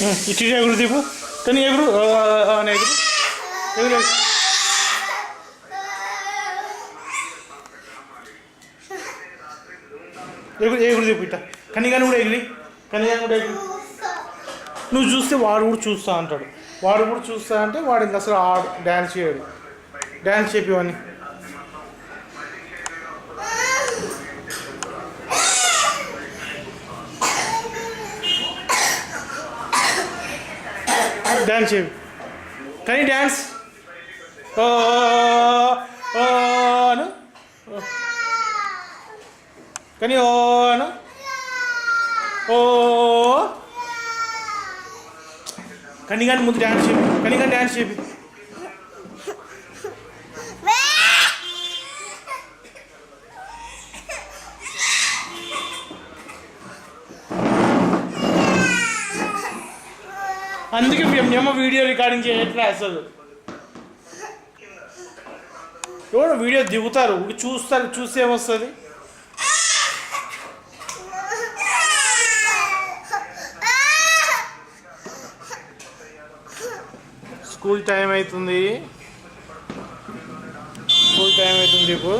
ఇటు ఎగురు దీపు కానీ ఎగురు ఎగురు ఎగురు ఎగురు ఎగురు దీపు ఇట్ట కనిగాని కూడా ఎగిరి కనిగాని కూడా ఎగిరి నువ్వు చూస్తే వాడు కూడా చూస్తా అంటాడు వాడు కూడా చూస్తా అంటే వాడు ఇంకా అసలు డ్యాన్స్ చేయడు డ్యాన్స్ చెప్పేవాడిని డ్యాన్స్ చెప్పి కానీ డ్యాన్స్ అను కానీ అను కానీ కానీ ముందు డ్యాన్స్ చెప్పి కానీ కానీ డ్యాన్స్ చెప్పి అందుకే మేము వీడియో రికార్డింగ్ చేయట్లే అసలు ఎవరు వీడియో దిగుతారు చూస్తారు చూస్తే ఏమొస్తుంది స్కూల్ టైం అవుతుంది ఇప్పుడు